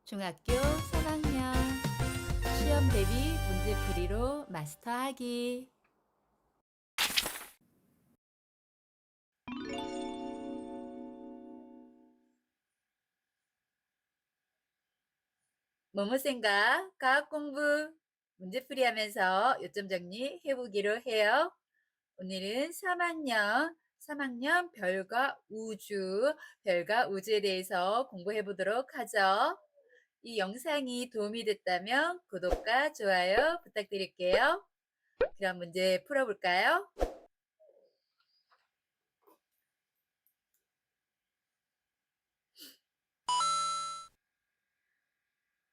중학교 3학년 시험 대비 문제풀이로 마스터하기. 모모생과 과학공부 문제풀이 하면서 요점 정리 해보기로 해요. 오늘은 3학년 별과 우주에 대해서 공부해 보도록 하죠. 이 영상이 도움이 됐다면 구독과 좋아요 부탁드릴게요. 그럼 문제 풀어볼까요?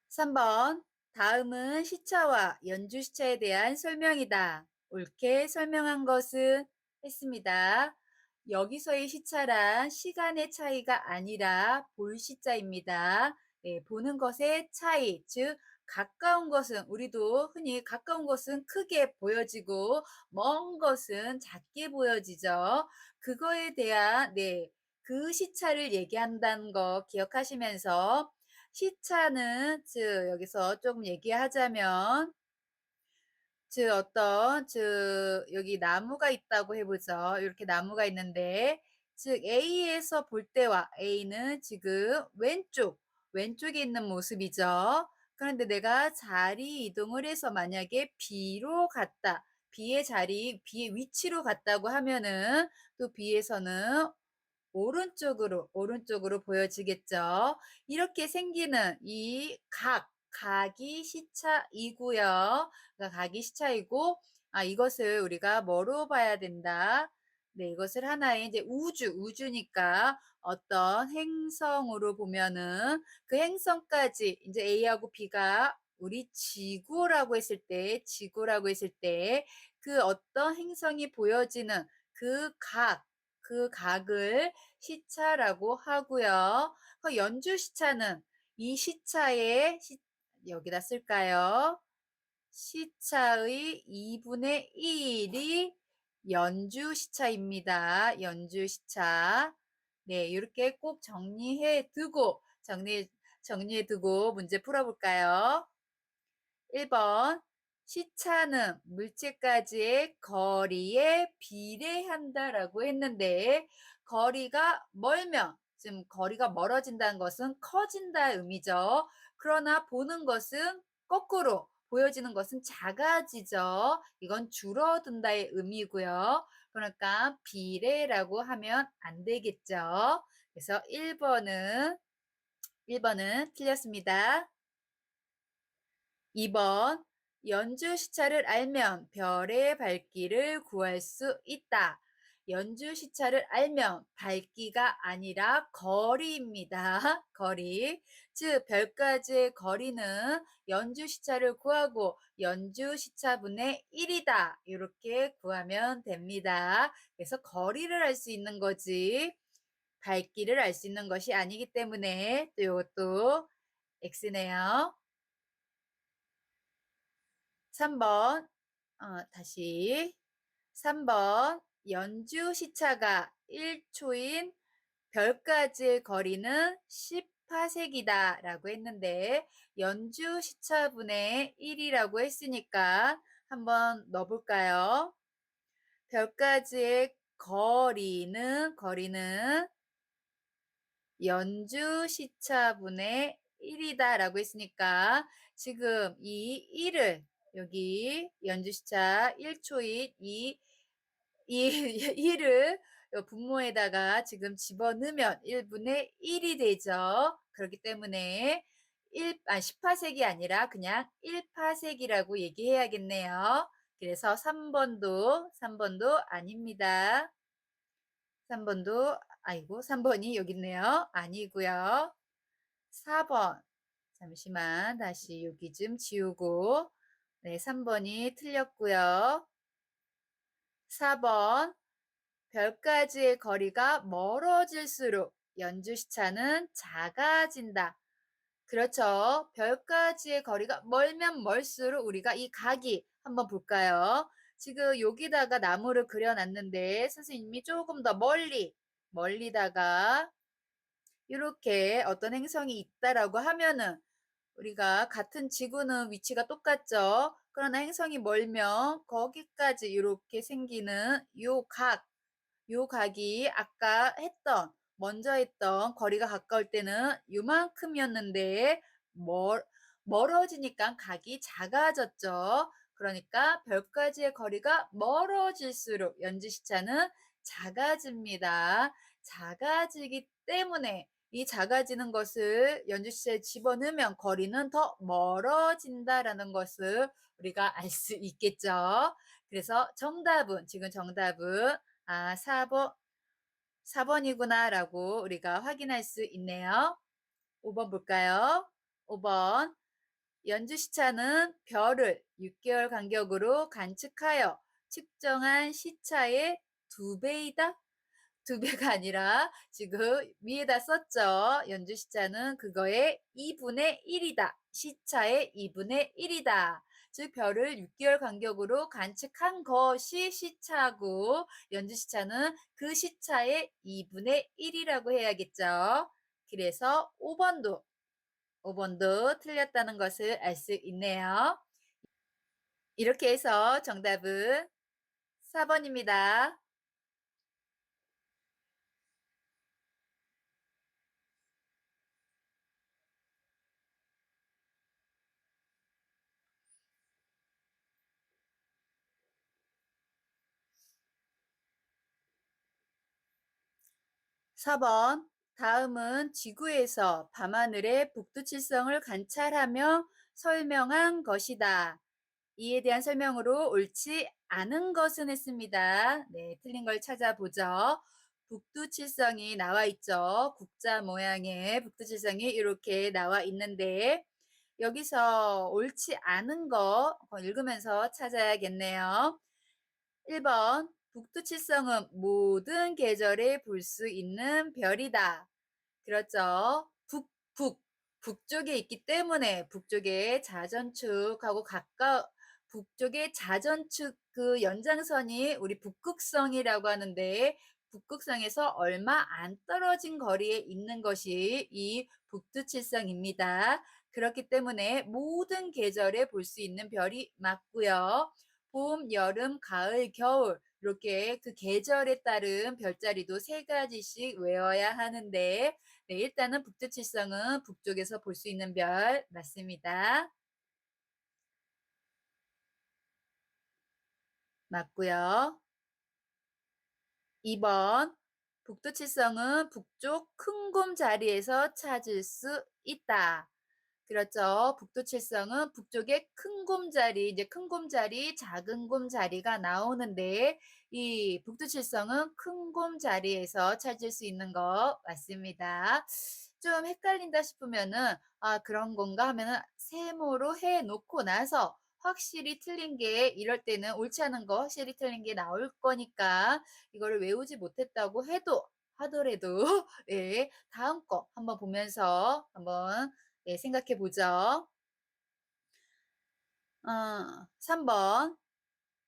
3번. 다음은 시차와 연주 시차에 대한 설명이다. 옳게 설명한 것은 했습니다. 여기서의 시차란 시간의 차이가 아니라 볼 시자입니다. 네, 보는 것의 차이, 즉 가까운 것은 우리도 흔히 가까운 것은 크게 보여지고 먼 것은 작게 보여지죠. 그거에 대한 그 시차를 얘기한다는 거 기억하시면서 시차는 즉 여기서 조금 얘기하자면 여기 나무가 있다고 해보죠. 이렇게 나무가 있는데 즉 A에서 볼 때와 A는 지금 왼쪽에 있는 모습이죠. 그런데 내가 자리 이동을 해서 만약에 B로 갔다. B의 위치로 갔다고 하면은 또 B에서는 오른쪽으로 보여지겠죠. 이렇게 생기는 이 각이 시차이고요. 그러니까 각이 시차이고, 이것을 우리가 뭐로 봐야 된다? 네, 이것을 하나의 이제 우주니까 어떤 행성으로 보면은 그 행성까지 이제 A하고 B가 우리 지구라고 했을 때 그 어떤 행성이 보여지는 그 각을 시차라고 하고요. 그 연주 시차는 이 여기다 쓸까요? 시차의 2분의 1이 연주 시차입니다. 연주 시차. 네, 이렇게 꼭 정리해 두고 문제 풀어볼까요? 1번. 시차는 물체까지의 거리에 비례한다라고 했는데 거리가 멀면 지금 거리가 멀어진다는 것은 커진다 의미죠. 그러나 보는 것은 거꾸로 보여지는 것은 작아지죠. 이건 줄어든다의 의미고요. 그러니까 비례라고 하면 안 되겠죠. 그래서 1번은 틀렸습니다. 2번. 연주 시차를 알면 별의 밝기를 구할 수 있다. 연주 시차를 알면 밝기가 아니라 거리입니다. 거리. 즉 별까지의 거리는 연주 시차를 구하고 연주 시차분의 1이다. 이렇게 구하면 됩니다. 그래서 거리를 알 수 있는 거지 밝기를 알 수 있는 것이 아니기 때문에 또 이것도 X네요. 3번, 다시. 3번, 연주 시차가 1초인 별까지의 거리는 10파섹이다 라고 했는데, 연주 시차분의 1이라고 했으니까 한번 넣어볼까요? 별까지의 거리는 연주 시차분의 1이다 라고 했으니까 지금 이 1을 여기 연주 시차 1초인 이 1을 분모에다가 지금 집어넣으면 1분의 1이 되죠. 그렇기 때문에 10파섹이 아니라 그냥 1파섹이라고 얘기해야겠네요. 그래서 3번도 아닙니다. 3번이 여기 있네요. 아니고요. 4번. 잠시만 다시 여기 좀 지우고 네, 3번이 틀렸고요. 4번. 별까지의 거리가 멀어질수록 연주 시차는 작아진다. 그렇죠. 별까지의 거리가 멀면 멀수록 우리가 이 각이 한번 볼까요? 지금 여기다가 나무를 그려놨는데 선생님이 조금 더 멀리다가 이렇게 어떤 행성이 있다라고 하면은 우리가 같은 지구는 위치가 똑같죠. 그러나 행성이 멀면 거기까지 이렇게 생기는 요 각이 아까 먼저 했던 거리가 가까울 때는 요만큼이었는데 멀, 멀어지니까 각이 작아졌죠. 그러니까 별까지의 거리가 멀어질수록 연주시차는 작아집니다. 작아지기 때문에 이 작아지는 것을 연주시차에 집어넣으면 거리는 더 멀어진다라는 것을 우리가 알 수 있겠죠. 그래서 지금 정답은 4번이구나라고 우리가 확인할 수 있네요. 5번 볼까요? 5번. 연주시차는 별을 6개월 간격으로 관측하여 측정한 시차의 2배이다? 2배가 아니라 지금 위에다 썼죠. 연주시차는 그거의 2분의 1이다. 시차의 2분의 1이다. 즉 별을 6개월 간격으로 관측한 것이 시차고 연주시차는 그 시차의 2분의 1이라고 해야겠죠. 그래서 5번도 틀렸다는 것을 알 수 있네요. 이렇게 해서 정답은 4번입니다. 4번. 다음은 지구에서 밤하늘의 북두칠성을 관찰하며 설명한 것이다. 이에 대한 설명으로 옳지 않은 것은 했습니다. 네, 틀린 걸 찾아보죠. 북두칠성이 나와 있죠. 국자 모양의 북두칠성이 이렇게 나와 있는데 여기서 옳지 않은 거 읽으면서 찾아야겠네요. 1번 북두칠성은 모든 계절에 볼 수 있는 별이다. 그렇죠. 북쪽에 있기 때문에 북쪽의 자전축하고 북쪽의 자전축 그 연장선이 우리 북극성이라고 하는데 북극성에서 얼마 안 떨어진 거리에 있는 것이 이 북두칠성입니다. 그렇기 때문에 모든 계절에 볼 수 있는 별이 맞고요. 봄, 여름, 가을, 겨울 이렇게 그 계절에 따른 별자리도 3가지씩 외워야 하는데 네, 일단은 북두칠성은 북쪽에서 볼 수 있는 별 맞습니다. 맞고요. 2번 북두칠성은 북쪽 큰 곰 자리에서 찾을 수 있다. 그렇죠. 북두칠성은 북쪽에 큰 곰자리, 이제 큰 곰자리, 작은 곰자리가 나오는데 이 북두칠성은 큰 곰자리에서 찾을 수 있는 거 맞습니다. 좀 헷갈린다 싶으면은 그런 건가 하면은 세모로 해 놓고 나서 확실히 틀린 게 이럴 때는 옳지 않은 거 확실히 틀린 게 나올 거니까 이거를 외우지 못했다고 하더라도 예, 다음 거 한번 보면서 한번 네, 생각해 보죠. 3번.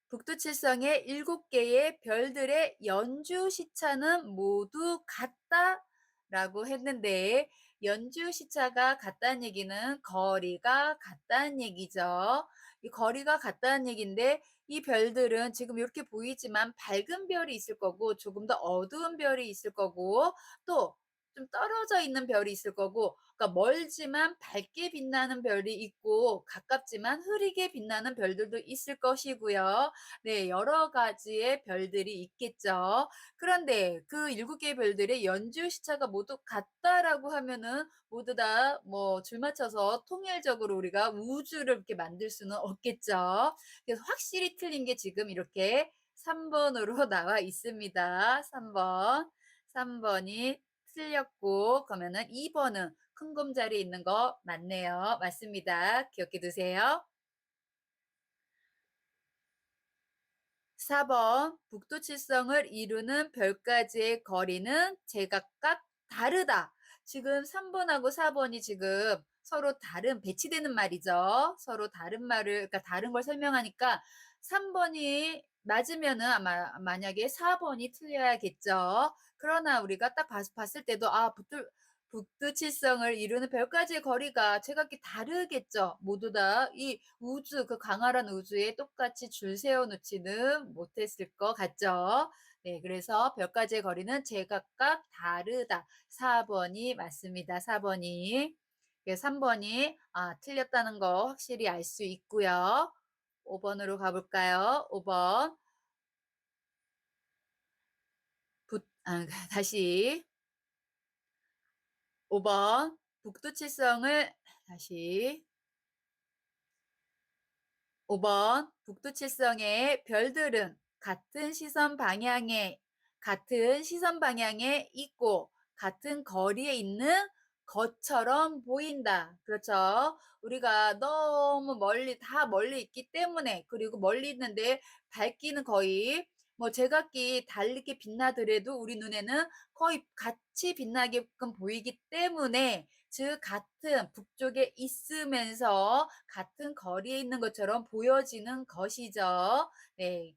북두칠성의 7개의 별들의 연주 시차는 모두 같다라고 했는데 연주 시차가 같다는 얘기는 거리가 같다는 얘기죠. 이 거리가 같다는 얘기인데 이 별들은 지금 이렇게 보이지만 밝은 별이 있을 거고 조금 더 어두운 별이 있을 거고 또 좀 떨어져 있는 별이 있을 거고 그러니까 멀지만 밝게 빛나는 별이 있고 가깝지만 흐리게 빛나는 별들도 있을 것이고요. 네, 여러 가지의 별들이 있겠죠. 그런데 그 7개의 별들의 연주 시차가 모두 같다라고 하면은 모두 다 뭐 줄 맞춰서 통일적으로 우리가 우주를 이렇게 만들 수는 없겠죠. 그래서 확실히 틀린 게 지금 이렇게 3번으로 나와 있습니다. 3번. 3번이 틀렸고 그러면은 2번은 큰 곰자리에 있는 거 맞네요. 맞습니다. 기억해 두세요. 4번 북두칠성을 이루는 별까지의 거리는 제각각 다르다. 지금 3번하고 4번이 지금 서로 배치되는 말이죠. 서로 다른 말을, 그러니까 다른 걸 설명하니까 3번이 맞으면은 아마 만약에 4번이 틀려야겠죠. 그러나 우리가 딱 봤을 때도 북두칠성을 이루는 별 가지의 거리가 제각기 다르겠죠. 모두 다 이 우주 그 광활한 우주에 똑같이 줄 세워 놓지는 못했을 것 같죠. 네 그래서 별 가지의 거리는 제각각 다르다. 4 번이 맞습니다. 4 번이. 예 3 번이 틀렸다는 거 확실히 알 수 있고요. 5 번으로 가 볼까요? 5 번. 다시 5 번. 북두칠성을 다시 5 번. 북두칠성의 별들은 같은 시선 방향에 있고 같은 거리에 있는 것처럼 보인다. 그렇죠? 우리가 너무 멀리 있기 때문에 그리고 멀리 있는데 밝기는 거의 뭐 제각기 다르게 빛나더라도 우리 눈에는 거의 같이 빛나게끔 보이기 때문에 즉 같은 북쪽에 있으면서 같은 거리에 있는 것처럼 보여지는 것이죠. 네.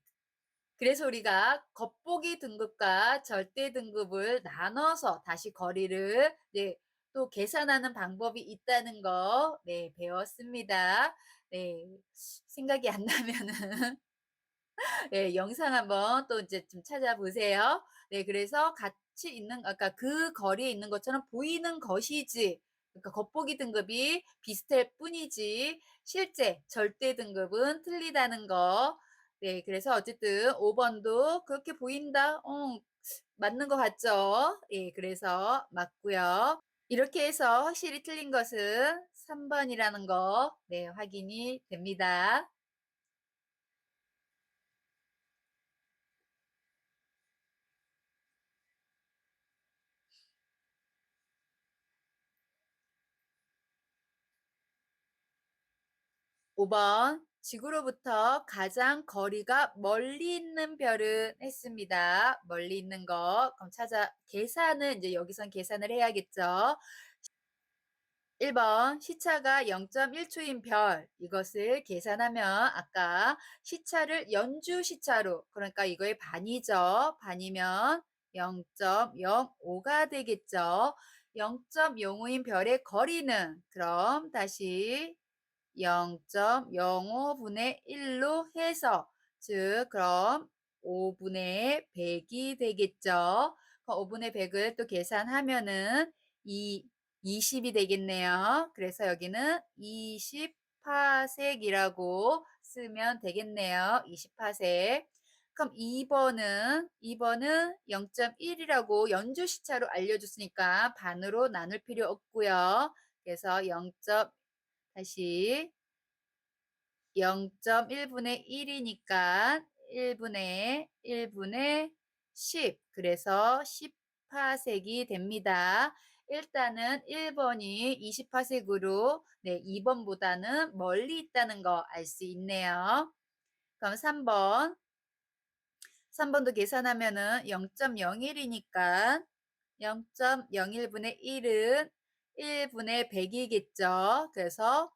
그래서 우리가 겉보기 등급과 절대 등급을 나눠서 다시 거리를 또 계산하는 방법이 있다는 거 배웠습니다. 네. 생각이 안 나면은 예 영상 한번 또 이제 좀 찾아보세요. 네 그래서 같이 있는 아까 그 거리에 있는 것처럼 보이는 것이지 그러니까 겉보기 등급이 비슷할 뿐이지 실제 절대 등급은 틀리다는 거. 네 그래서 어쨌든 5 번도 그렇게 보인다. 맞는 것 같죠? 예 그래서 맞고요. 이렇게 해서 확실히 틀린 것은 3 번이라는 거 확인이 됩니다. 5 번. 지구로부터 가장 거리가 멀리 있는 별은 했습니다. 멀리 있는 거. 그럼 계산은 이제 여기선 계산을 해야겠죠. 1 번 시차가 0.1 초인 별 이것을 계산하면 아까 시차를 연주 시차로 그러니까 이거의 반이죠. 반이면 0.05가 되겠죠. 0.05인 별의 거리는 그럼 다시 0.05분의 1로 해서 즉 그럼 5분의 100이 되겠죠. 그 5분의 100을 또 계산하면은 이 20이 되겠네요. 그래서 여기는 20 파섹이라고 쓰면 되겠네요. 20 파섹. 그럼 2번은 0.1이라고 연주 시차로 알려줬으니까 반으로 나눌 필요 없고요. 그래서 0. 다시 0.1분의 1이니까 1분의 10 그래서 10 파섹이 됩니다. 일단은 1 번이 20 파섹으로 2 번보다는 멀리 있다는 거 알 수 있네요. 그럼 3 번. 3 번도 계산하면은 0.01이니까 0.01분의 1은 1분의 100이겠죠. 그래서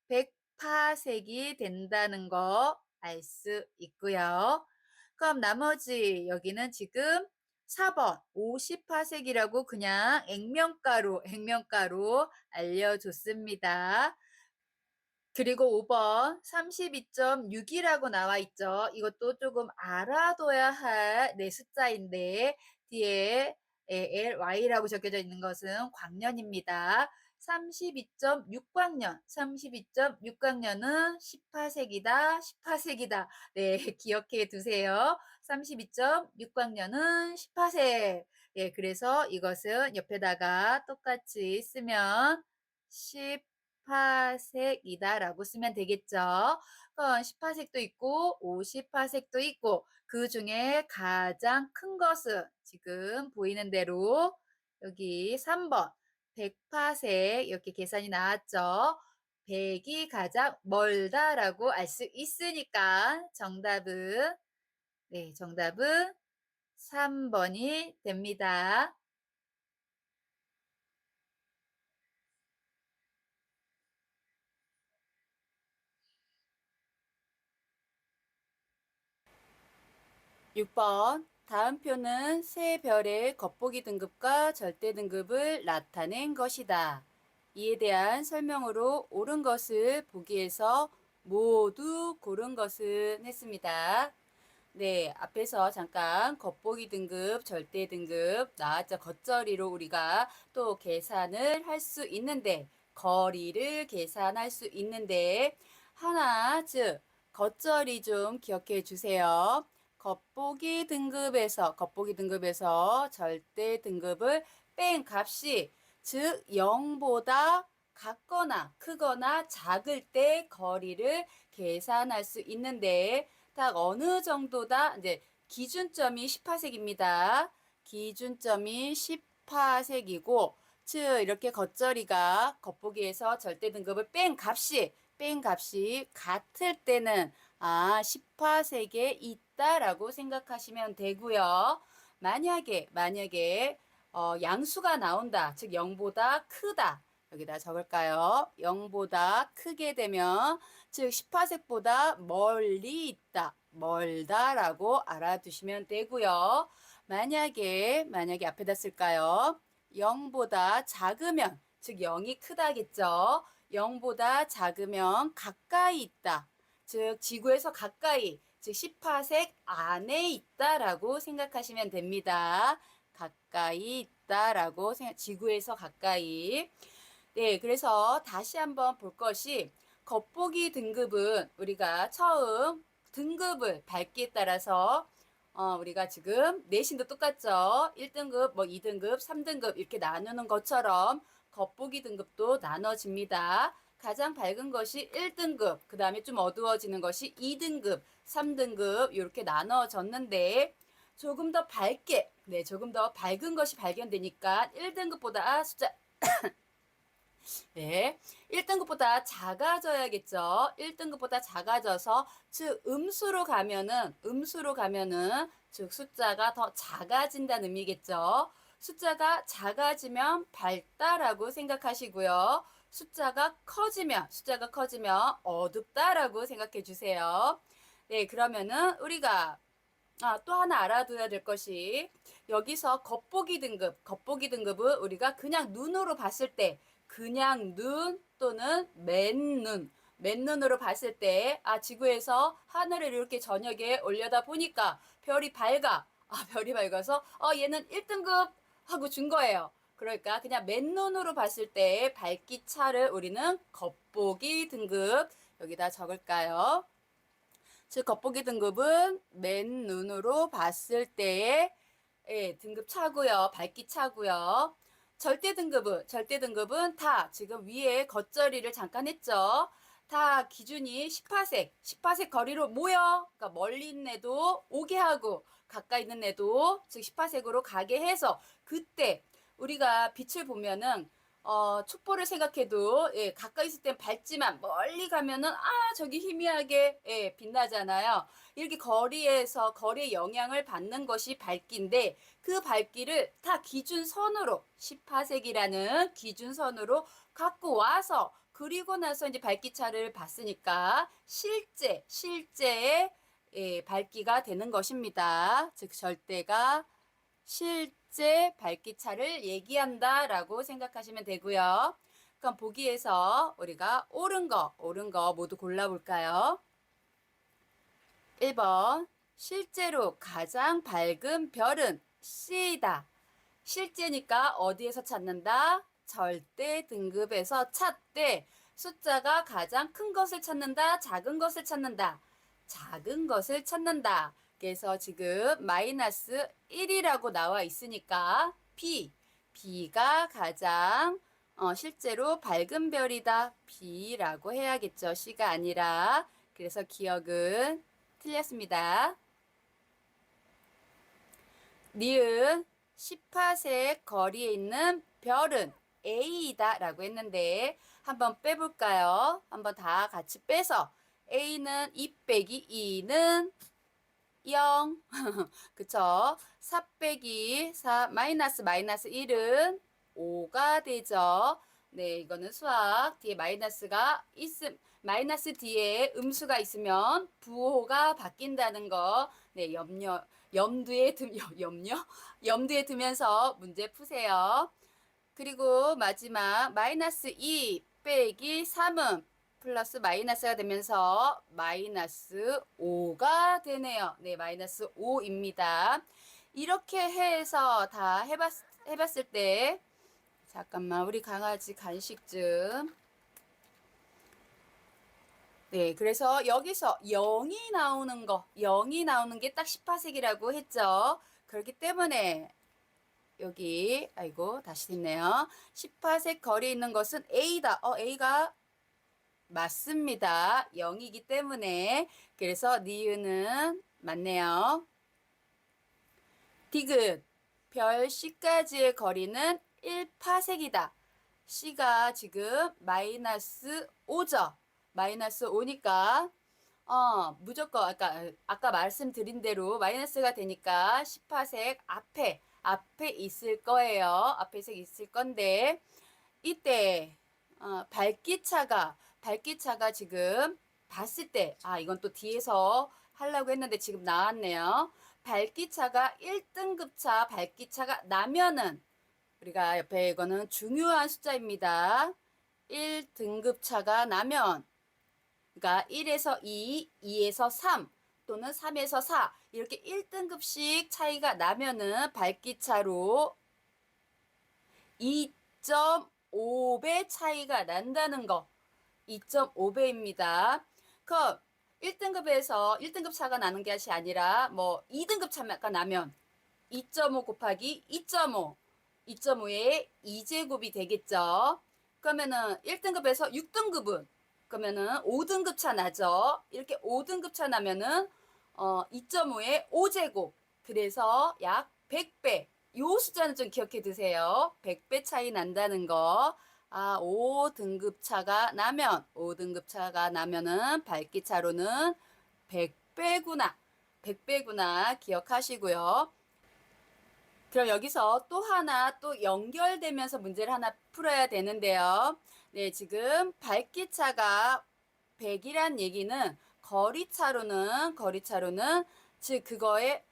100 파섹이 된다는 거 알 수 있고요. 그럼 나머지 여기는 지금 4번 50 파섹이라고 그냥 액면가로 알려줬습니다. 그리고 5번 32.6이라고 나와 있죠. 이것도 조금 알아둬야 할 숫자인데 뒤에 LY라고 적혀져 있는 것은 광년입니다. 32.6 광년, 32.6 광년은 18세기다, 18세기다. 네, 기억해 두세요. 32.6 광년은 18세. 예, 그래서 이것은 옆에다가 똑같이 쓰면 18색이다라고 쓰면 되겠죠. 그럼 18색도 있고 50파색도 있고 그중에 가장 큰 것은 지금 보이는 대로 여기 3번 100파색 이렇게 계산이 나왔죠. 100이 가장 멀다라고 알 수 있으니까 정답은 3 번이 됩니다. 6번 다음 표는 세 별의 겉보기 등급과 절대 등급을 나타낸 것이다. 이에 대한 설명으로 옳은 것을 보기에서 모두 고른 것은 했습니다. 네, 앞에서 잠깐 겉보기 등급, 절대 등급 나왔죠. 겉절이로 우리가 또 계산을 할 수 있는데, 거리를 계산할 수 있는데, 하나, 즉, 겉절이 좀 기억해 주세요. 겉보기 등급에서 절대 등급을 뺀 값이, 즉, 0보다 같거나 크거나 작을 때 거리를 계산할 수 있는데, 딱 어느 정도다 이제 기준점이 10파색입니다. 기준점이 10파색이고 즉 이렇게 겉절이가 겉보기에서 절대 등급을 뺀 값이 같을 때는 10파색에 있다라고 생각하시면 되고요. 만약에 양수가 나온다. 즉 0보다 크다. 여기다 적을까요? 0보다 크게 되면 즉 10파색보다 멀리 있다. 멀다라고 알아두시면 되고요. 만약에 앞에다 쓸까요? 0보다 작으면 즉 0이 크다겠죠. 0보다 작으면 가까이 있다. 즉 지구에서 가까이 즉 10파색 안에 있다라고 생각하시면 됩니다. 가까이 있다라고 지구에서 가까이. 네, 그래서 다시 한번 볼 것이 겉보기 등급은 우리가 처음 등급을 밝기에 따라서 우리가 지금 내신도 똑같죠. 1등급, 2등급, 3등급 이렇게 나누는 것처럼 겉보기 등급도 나눠집니다. 가장 밝은 것이 1등급, 그 다음에 좀 어두워지는 것이 2등급, 3등급 이렇게 나눠졌는데 조금 더 밝게, 조금 더 밝은 것이 발견되니까 1등급보다 숫자 네, 1등급보다 작아져야겠죠. 1등급보다 작아져서 즉 음수로 가면은 즉 숫자가 더 작아진다는 의미겠죠. 숫자가 작아지면 밝다라고 생각하시고요. 숫자가 커지면 어둡다라고 생각해 주세요. 네, 그러면은 우리가 또 하나 알아둬야 될 것이 여기서 겉보기 등급은 우리가 그냥 눈으로 봤을 때 그냥 눈 또는 맨눈으로 봤을 때 지구에서 하늘을 이렇게 저녁에 올려다 보니까 별이 밝아. 별이 밝아서 얘는 1등급 하고 준 거예요. 그러니까 그냥 맨눈으로 봤을 때 밝기 차를 우리는 겉보기 등급 여기다 적을까요? 즉 겉보기 등급은 맨눈으로 봤을 때의 등급 차고요. 밝기 차고요. 절대 등급은 다 지금 위에 겉절이를 잠깐 했죠. 다 기준이 10파색 거리로 모여. 그러니까 멀리 있는 애도 오게 하고 가까이 있는 애도 즉 10파색으로 가게 해서 그때 우리가 빛을 보면은 촛불을 생각해도 가까이 있을 땐 밝지만 멀리 가면은 저기 희미하게 빛나잖아요. 이렇게 거리에 영향을 받는 것이 밝기인데 그 밝기를 다 기준선으로 10파색이라는 기준선으로 갖고 와서 그리고 나서 이제 밝기차를 봤으니까 실제의 밝기가 되는 것입니다. 즉 절대가 실제 밝기차를 얘기한다라고 생각하시면 되고요. 그럼 보기에서 우리가 옳은 거 모두 골라볼까요? 1번 실제로 가장 밝은 별은 C다. 실제니까 어디에서 찾는다? 절대 등급에서 찾되 숫자가 가장 큰 것을 찾는다. 작은 것을 찾는다. 작은 것을 찾는다. 그래서 지금 마이너스 1이라고 나와 있으니까 B가 가장 실제로 밝은 별이다. B라고 해야겠죠. C가 아니라. 그래서 기억은 틀렸습니다. 니은 10파색 거리에 있는 별은 A이다 라고 했는데 한번 빼볼까요? 한번 다 같이 빼서 A는 2 빼기 2는 0 그쵸? 4 빼기 4 마이너스 1은 5가 되죠. 네, 이거는 수학. 뒤에 마이너스가 마이너스 뒤에 음수가 있으면 부호가 바뀐다는 거. 네, 염두에 염두에 두면서 문제 푸세요. 그리고 마지막 마이너스 2 빼기 3은 플러스 마이너스가 되면서 마이너스 5가 되네요. 네, 마이너스 5입니다. 이렇게 해서 다 해봤을 때 잠깐만 우리 강아지 간식 좀. 네, 그래서 여기서 0이 나오는 거, 0이 나오는 게 딱 10파색이라고 했죠. 그렇기 때문에 여기 아이고 다시 됐네요. 10파색 거리에 있는 것은 A다. A가 맞습니다. 0이기 때문에 그래서 니은은 맞네요. 디귿 별 C까지의 거리는 1파색이다. C가 지금 마이너스 5죠. 마이너스 5니까 무조건 아까 말씀드린 대로 마이너스가 되니까 10파색 앞에 있을 거예요. 앞에 있을 건데 이때 밝기차가 지금 봤을 때 이건 또 뒤에서 하려고 했는데 지금 나왔네요. 밝기차가 1등급차 밝기차가 나면은 우리가 옆에 이거는 중요한 숫자입니다. 1등급 차가 나면 그러니까 1에서 2, 2에서 3 또는 3에서 4 이렇게 1등급씩 차이가 나면은 밝기차로 2.5배 차이가 난다는 거. 2.5배입니다. 그럼 1등급 차가 나는 것이 아니라 뭐 2등급 차가 나면 2.5 곱하기 2.5 2.5의 2제곱이 되겠죠. 그러면은 1등급에서 6등급은 그러면은 5등급 차 나죠. 이렇게 5등급 차 나면은 2.5의 5제곱. 그래서 약 100배. 요 숫자는 좀 기억해 두세요. 100배 차이 난다는 거. 5등급 차가 나면은 밝기차로는 100배구나. 100배구나 기억하시고요. 그럼 여기서 또 하나 또 연결되면서 문제를 하나 풀어야 되는데요. 네, 지금 밝기차가 100이란 얘기는 거리차로는 즉 그거에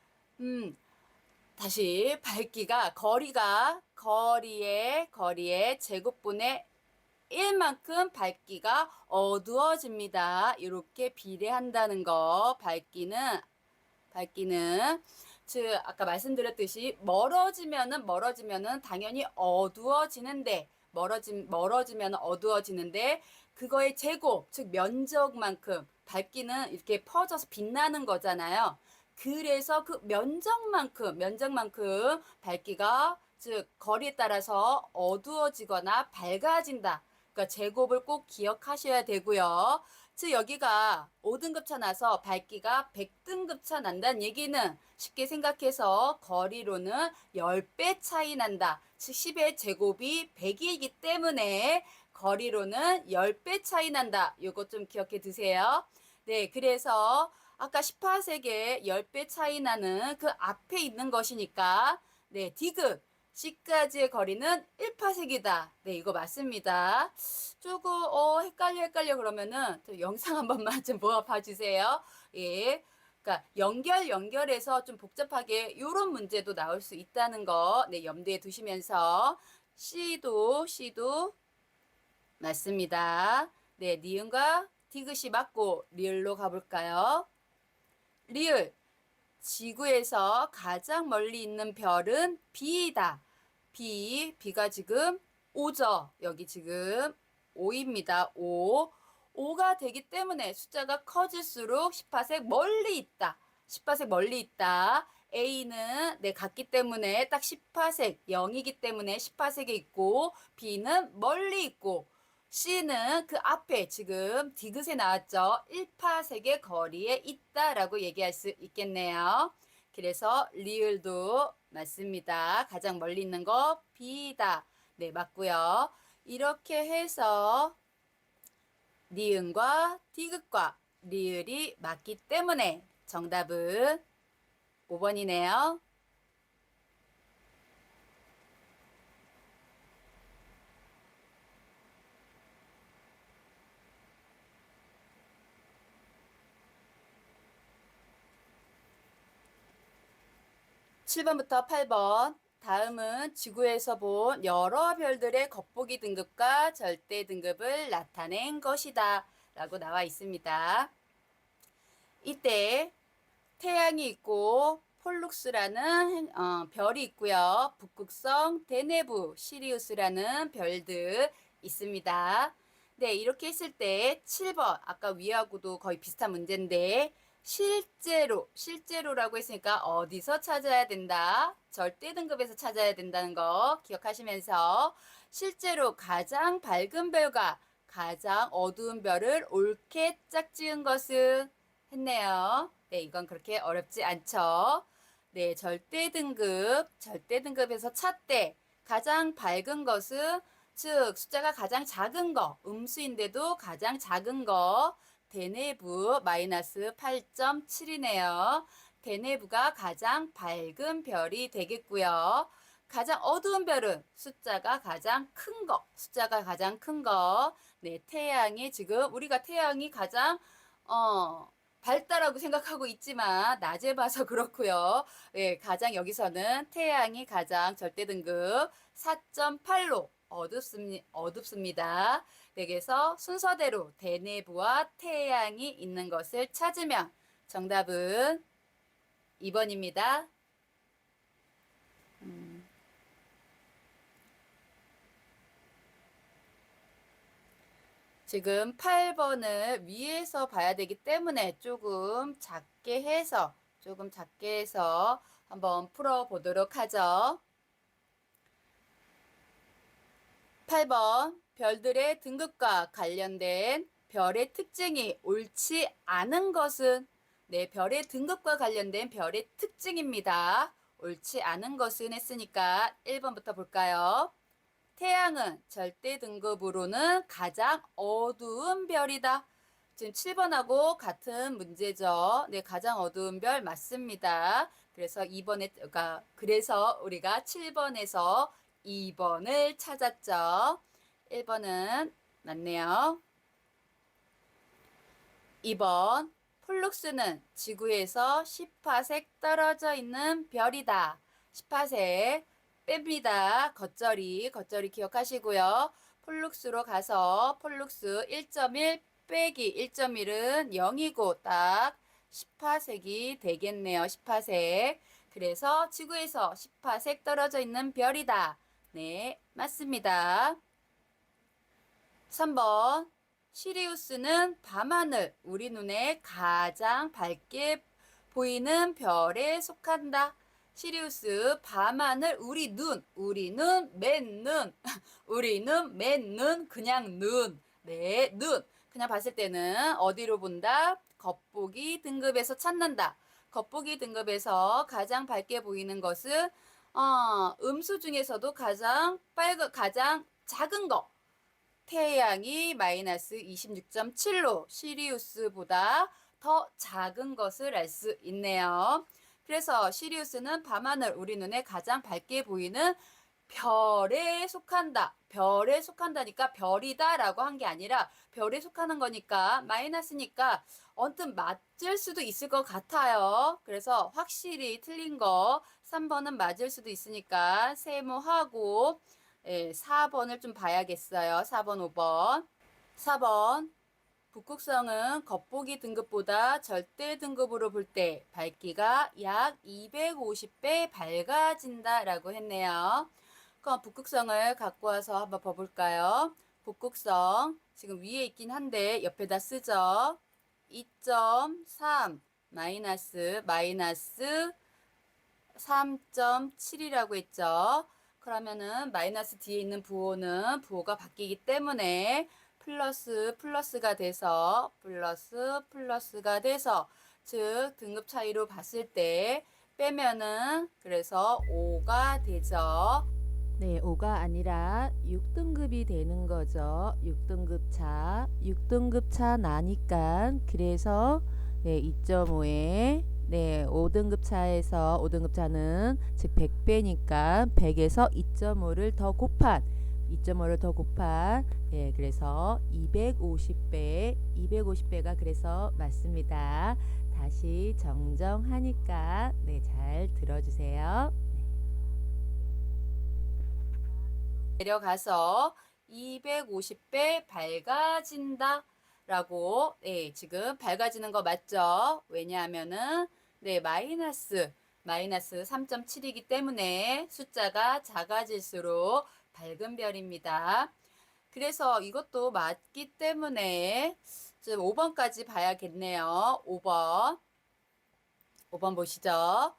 다시 거리의 제곱분의 1만큼 밝기가 어두워집니다. 이렇게 비례한다는 거. 밝기는 즉 아까 말씀드렸듯이 멀어지면은 당연히 어두워지는데 멀어지면 어두워지는데 그거의 제곱 즉 면적만큼 밝기는 이렇게 퍼져서 빛나는 거잖아요. 그래서 그 면적만큼 밝기가 즉 거리에 따라서 어두워지거나 밝아진다. 그러니까 제곱을 꼭 기억하셔야 되고요. 즉 여기가 5등급 차 나서 밝기가 100등급 차 난다는 얘기는 쉽게 생각해서 거리로는 10배 차이 난다. 즉 10의 제곱이 100이기 때문에 거리로는 10배 차이 난다. 요거 좀 기억해 두세요. 네, 그래서 아까 18색에 10배 차이 나는 그 앞에 있는 것이니까 네, 디귿 C까지의 거리는 1파색이다. 네, 이거 맞습니다. 조금 헷갈려 그러면은 영상 한 번만 좀 봐주세요. 예. 그러니까 연결해서 좀 복잡하게 요런 문제도 나올 수 있다는 거 네, 염두에 두시면서 C도 맞습니다. 네, 니은과 디귿이 맞고 리을로 가볼까요? 리을 지구에서 가장 멀리 있는 별은 B이다. B가 지금 5죠. 여기 지금 5입니다. 5가 되기 때문에 숫자가 커질수록 10파색 멀리 있다. 10파색 멀리 있다. A는 같기 때문에 딱 10파색 0이기 때문에 10파색에 있고 B는 멀리 있고 C는 그 앞에 지금 디귿에 나왔죠. 1파색의 거리에 있다라고 얘기할 수 있겠네요. 그래서 리을도 맞습니다. 가장 멀리 있는 거 B다. 네, 맞고요. 이렇게 해서 니은과 디귿과 리을이 맞기 때문에 정답은 5번이네요. 7번부터 8번. 다음은 지구에서 본 여러 별들의 겉보기 등급과 절대 등급을 나타낸 것이다 라고 나와 있습니다. 이때 태양이 있고 폴룩스라는 별이 있고요. 북극성, 대내부, 시리우스라는 별들 있습니다. 네, 이렇게 했을 때 7번 아까 위하고도 거의 비슷한 문제인데 실제로라고 했으니까 어디서 찾아야 된다? 절대 등급에서 찾아야 된다는 거 기억하시면서 실제로 가장 밝은 별과 가장 어두운 별을 옳게 짝지은 것은 했네요. 네, 이건 그렇게 어렵지 않죠. 네, 절대 등급에서 찾되 가장 밝은 것은 즉 숫자가 가장 작은 거, 음수인데도 가장 작은 거 대내부 마이너스 8.7이네요. 대내부가 가장 밝은 별이 되겠고요. 가장 어두운 별은 숫자가 가장 큰 거, 숫자가 가장 큰 거. 네, 태양이 지금 우리가 태양이 가장 밝다라고 생각하고 있지만 낮에 봐서 그렇고요. 예, 가장 여기서는 태양이 가장 절대 등급 4.8로 어둡습니다. 여기서 순서대로 대내부와 태양이 있는 것을 찾으면 정답은 2번입니다. 지금 8번을 위에서 봐야 되기 때문에 조금 작게 해서 한번 풀어보도록 하죠. 8번 별들의 등급과 관련된 별의 특징이 옳지 않은 것은 네, 별의 등급과 관련된 별의 특징입니다. 옳지 않은 것은 했으니까 1번부터 볼까요? 태양은 절대 등급으로는 가장 어두운 별이다. 지금 7번하고 같은 문제죠. 네, 가장 어두운 별 맞습니다. 그래서 그래서 우리가 7번에서 2번을 찾았죠. 1번은 맞네요. 2번 폴룩스는 지구에서 10파색 떨어져 있는 별이다. 10파색 뺍니다. 겉절이 기억하시고요. 폴룩스로 가서 폴룩스 1.1 빼기 1.1은 0이고 딱 10파색이 되겠네요. 10파색. 그래서 지구에서 10파색 떨어져 있는 별이다. 네, 맞습니다. 3번 시리우스는 밤하늘, 우리 눈에 가장 밝게 보이는 별에 속한다. 시리우스 밤하늘 우리는 맨눈 우리는 그냥 눈. 네, 눈. 그냥 봤을 때는 어디로 본다? 겉보기 등급에서 찾는다. 겉보기 등급에서 가장 밝게 보이는 것은 음수 중에서도 가장 작은 거. 태양이 마이너스 26.7로 시리우스보다 더 작은 것을 알 수 있네요. 그래서 시리우스는 밤하늘 우리 눈에 가장 밝게 보이는 별에 속한다. 별에 속한다니까 별이다 라고 한 게 아니라 별에 속하는 거니까 마이너스니까 언뜻 맞을 수도 있을 것 같아요. 그래서 확실히 틀린 거 3번은 맞을 수도 있으니까 세모하고 4번을 좀 봐야겠어요. 4번, 5번. 4번. 북극성은 겉보기 등급보다 절대 등급으로 볼 때 밝기가 약 250배 밝아진다 라고 했네요. 그럼 북극성을 갖고 와서 한번 봐볼까요? 북극성 지금 위에 있긴 한데 옆에다 쓰죠. 2.3 마이너스 3.7이라고 했죠. 그러면은 마이너스 뒤에 있는 부호가 바뀌기 때문에 플러스가 돼서 플러스가 돼서 즉 등급 차이로 봤을 때 빼면은 그래서 5가 되죠. 네, 5가 아니라 6등급이 되는 거죠. 6등급 차 나니까 그래서 네, 2.5에 네, 5등급 차에서 5등급 차는 즉 100배니까 100에서 2.5를 더 곱한 2.5를 더 곱한 그래서 250배가 그래서 맞습니다. 다시 정정하니까 잘 들어주세요. 내려가서 250배 밝아진다 라고 지금 밝아지는 거 맞죠? 왜냐하면은 마이너스 3.7이기 때문에 숫자가 작아질수록 밝은 별입니다. 그래서 이것도 맞기 때문에 지금 5번까지 봐야겠네요. 5번 보시죠.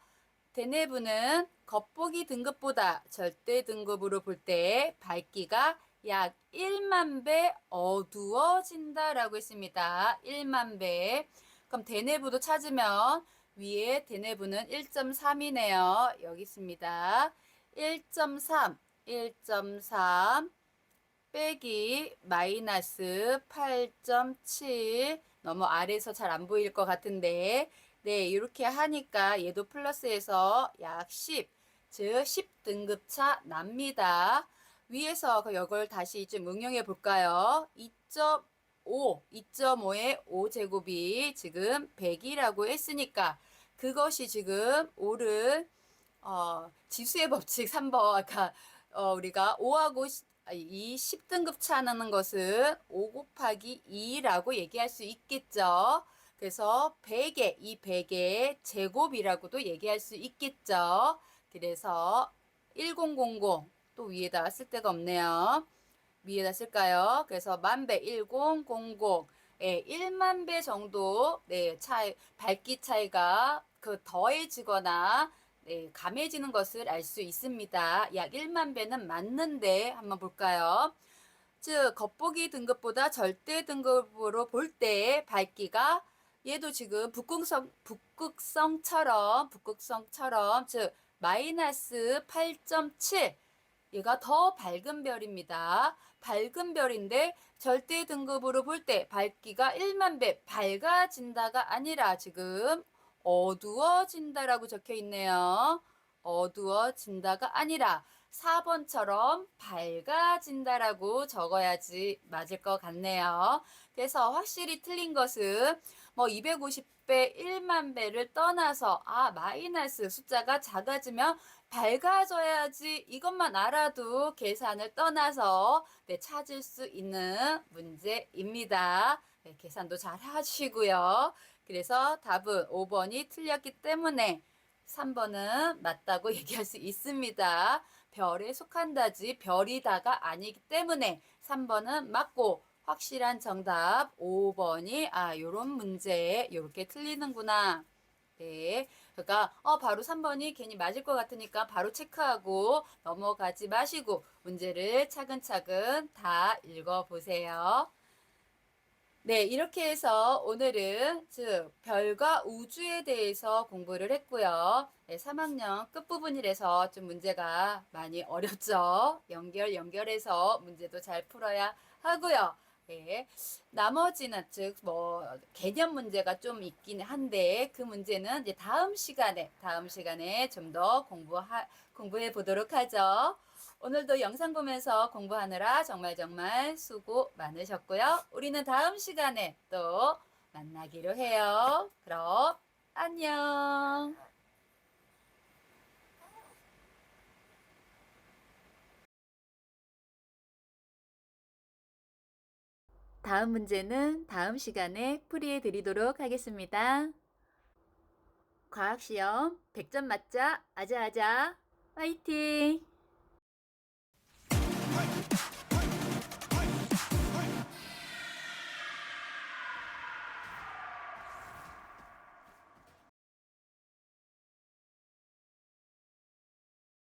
대내부는 겉보기 등급보다 절대 등급으로 볼 때 밝기가 약 1만 배 어두워진다라고 했습니다. 1만 배. 그럼 대내부도 찾으면 위에 대내부는 1.3이네요. 여기 있습니다. 1.3 빼기 마이너스 8.7 너무 아래에서 잘 안 보일 것 같은데 이렇게 하니까 얘도 플러스해서 약 10, 즉 10등급 차 납니다. 위에서 이걸 다시 좀 응용해 볼까요? 2.5에 5제곱이 지금 100이라고 했으니까 그것이 지금 5를 지수의 법칙 3번 아까 우리가 5하고 이 10등급 차는 것은 5 곱하기 2라고 얘기할 수 있겠죠. 그래서 100의 이 100의 제곱이라고도 얘기할 수 있겠죠. 그래서 1000 또 위에다 쓸 데가 없네요. 위에다 쓸까요? 그래서 만배 1000 1만 배 정도 밝기 차이가 더해지거나 감해지는 것을 알 수 있습니다. 약 1만 배는 맞는데 한번 볼까요? 즉 겉보기 등급보다 절대 등급으로 볼 때 밝기가 얘도 지금 북극성처럼 즉 마이너스 8.7 얘가 더 밝은 별입니다. 밝은 별인데 절대 등급으로 볼 때 밝기가 1만 배 밝아진다가 아니라 지금 어두워진다라고 적혀 있네요. 어두워진다가 아니라 4번처럼 밝아진다라고 적어야지 맞을 것 같네요. 그래서 확실히 틀린 것은 뭐 250배, 1만 배를 떠나서 마이너스 숫자가 작아지면 밝아져야지 이것만 알아도 계산을 떠나서 찾을 수 있는 문제입니다. 계산도 잘 하시고요. 그래서 답은 5번이 틀렸기 때문에 3번은 맞다고 얘기할 수 있습니다. 별에 속한다지 별이다가 아니기 때문에 3번은 맞고 확실한 정답 5번이 요런 문제 요렇게 틀리는구나. 네. 그러니까 바로 3번이 괜히 맞을 것 같으니까 바로 체크하고 넘어가지 마시고 문제를 차근차근 다 읽어보세요. 네, 이렇게 해서 오늘은 즉 별과 우주에 대해서 공부를 했고요. 3학년 끝부분이라서 좀 문제가 많이 어렵죠. 연결해서 문제도 잘 풀어야 하고요. 네, 나머지는 즉 뭐 개념 문제가 좀 있긴 한데 그 문제는 이제 다음 시간에 좀 더 공부해 보도록 하죠. 오늘도 영상 보면서 공부하느라 정말 수고 많으셨고요. 우리는 다음 시간에 또 만나기로 해요. 그럼 안녕. 다음 문제는 다음 시간에 풀이해 드리도록 하겠습니다. 과학시험 100점 맞자 아자아자 화이팅!